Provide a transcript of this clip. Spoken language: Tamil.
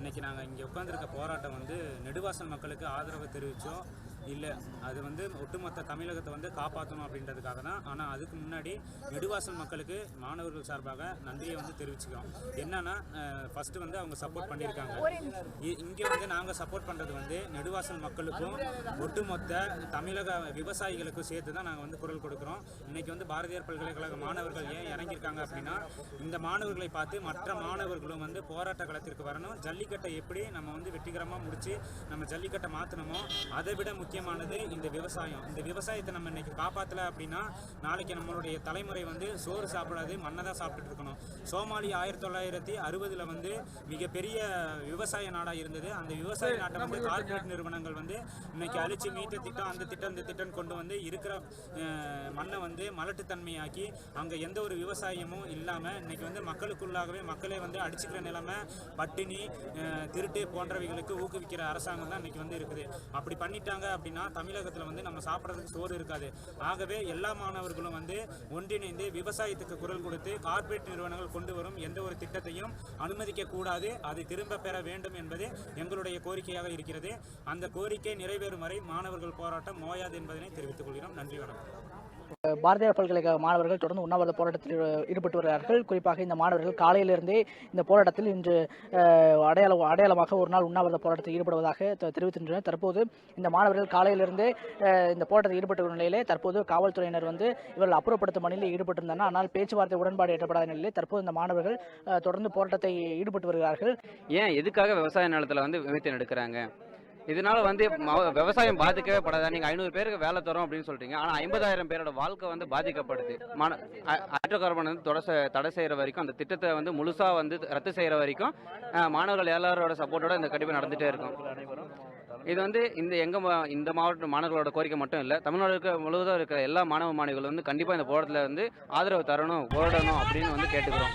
இன்றைக்கி நாங்கள் இங்கே உட்காந்துருக்க போராட்டம் வந்து நெடுவாசல் மக்களுக்கு ஆதரவு தெரிவித்தோம் இல்லை, அது வந்து ஒட்டுமொத்த தமிழகத்தை வந்து காப்பாற்றணும் அப்படின்றதுக்காக தான். ஆனால் அதுக்கு முன்னாடி நெடுவாசல் மக்களுக்கு மாணவர்கள் சார்பாக நன்றியை வந்து தெரிவிச்சுக்கிறோம். என்னன்னா ஃபஸ்ட்டு வந்து அவங்க சப்போர்ட் பண்ணியிருக்காங்க. இங்கே வந்து நாங்கள் சப்போர்ட் பண்ணுறது வந்து நெடுவாசல் மக்களுக்கும் ஒட்டுமொத்த தமிழக விவசாயிகளுக்கும் சேர்த்து தான் நாங்கள் வந்து குரல் கொடுக்குறோம். இன்றைக்கி வந்து பாரதியார் பல்கலைக்கழக மாணவர்கள் ஏன் இறங்கியிருக்காங்க அப்படின்னா, இந்த மாணவர்களை பார்த்து மற்ற மாணவர்களும் வந்து போராட்ட களத்திற்கு வரணும். ஜல்லிக்கட்டை எப்படி நம்ம வந்து வெற்றிகரமாக முடித்து நம்ம ஜல்லிக்கட்டை மாற்றணுமோ அதை விட முக்கியமானது இந்த விவசாயம். இந்த விவசாயத்தை நம்ம இன்னைக்கு காப்பாற்றலை அப்படின்னா நாளைக்கு நம்மளுடைய தலைமுறை வந்து சோறு சாப்பிடாது, மண்ணை தான் சாப்பிட்டுட்டு இருக்கணும். சோமாலி 1960 வந்து மிகப்பெரிய விவசாய நாடாக இருந்தது. அந்த விவசாய நாட்டை வந்து கார்பரேட் நிறுவனங்கள் வந்து இன்னைக்கு அழிச்சு மீட்ட திட்டம் அந்த திட்டம் இந்த திட்டம் கொண்டு வந்து இருக்கிற மண்ணை வந்து மலட்டுத்தன்மையாக்கி அங்கே எந்த ஒரு விவசாயமும் இல்லாமல் இன்னைக்கு வந்து மக்களுக்குள்ளாகவே மக்களே வந்து அடிச்சுக்கிற நிலைமை, பட்டினி, திருட்டு போன்றவைகளுக்கு ஊக்குவிக்கிற அரசாங்கம் தான் இன்னைக்கு வந்து இருக்குது. அப்படி பண்ணிட்டாங்க அப்படின்னா தமிழகத்தில் வந்து நம்ம சாப்பிட்றதுக்கு சோறு இருக்காது. ஆகவே எல்லா மாணவர்களும் வந்து ஒன்றிணைந்து விவசாயத்துக்கு குரல் கொடுத்து கார்ப்பரேட் நிறுவனங்கள் கொண்டு வரும் எந்த ஒரு திட்டத்தையும் அனுமதிக்க கூடாது, அதை திரும்ப பெற வேண்டும் என்பது எங்களுடைய கோரிக்கையாக இருக்கிறது. அந்த கோரிக்கை நிறைவேறும் வரை மாணவர்கள் போராட்டம் ஓயாது என்பதனை தெரிவித்துக் கொள்கிறோம். நன்றி, வணக்கம். பாரதியார் பல்கலைக்கழக மாணவர்கள் தொடர்ந்து உண்ணாவிரத போராட்டத்தில் ஈடுபட்டு வருகிறார்கள். குறிப்பாக இந்த மாணவர்கள் காலையிலிருந்தே இந்த போராட்டத்தில் இன்று அடையாளமாக ஒரு நாள் உண்ணாவிரத போராட்டத்தில் ஈடுபடுவதாக தெரிவிக்கின்றனர். தற்போது இந்த மாணவர்கள் காலையிலிருந்தே இந்த போராட்டத்தில் ஈடுபட்ட நிலையிலே தற்போது காவல்துறையினர் வந்து இவர்கள் அப்புறப்படுத்தும் பணியில் ஈடுபட்டிருந்தனர். ஆனால் பேச்சுவார்த்தை உடன்பாடு எட்டப்படாத நிலையில் தற்போது இந்த மாணவர்கள் தொடர்ந்து போராட்டத்தை ஈடுபட்டு வருகிறார்கள். ஏன் எதுக்காக விவசாய நிலத்தில் வந்து விமர்சனம் எடுக்கிறாங்க? இதனால வந்து விவசாயம் பாதிக்கவே படாதா? நீங்கள் 500 பேருக்கு வேலை தரோம் அப்படின்னு சொல்றீங்க, ஆனால் 50,000 பேரோட வாழ்க்கை வந்து பாதிக்கப்படுது. ஹைட்ரோ கார்பன் வந்து தடை செய்கிற வரைக்கும், அந்த திட்டத்தை வந்து முழுசாக வந்து ரத்து செய்கிற வரைக்கும் மாணவர்கள் எல்லாரோட சப்போர்ட்டோட இந்த கண்டிப்பாக நடந்துகிட்டே இருக்கும். இது வந்து இந்த மாவட்ட மாணவர்களோட கோரிக்கை மட்டும் இல்லை, தமிழ்நாடு முழுவதும் இருக்கிற எல்லா மாணவ மாணவிகளும் வந்து கண்டிப்பாக இந்த போராட்டத்தில் வந்து ஆதரவு தரணும், போராடணும் அப்படின்னு வந்து கேட்டுக்கிறோம்.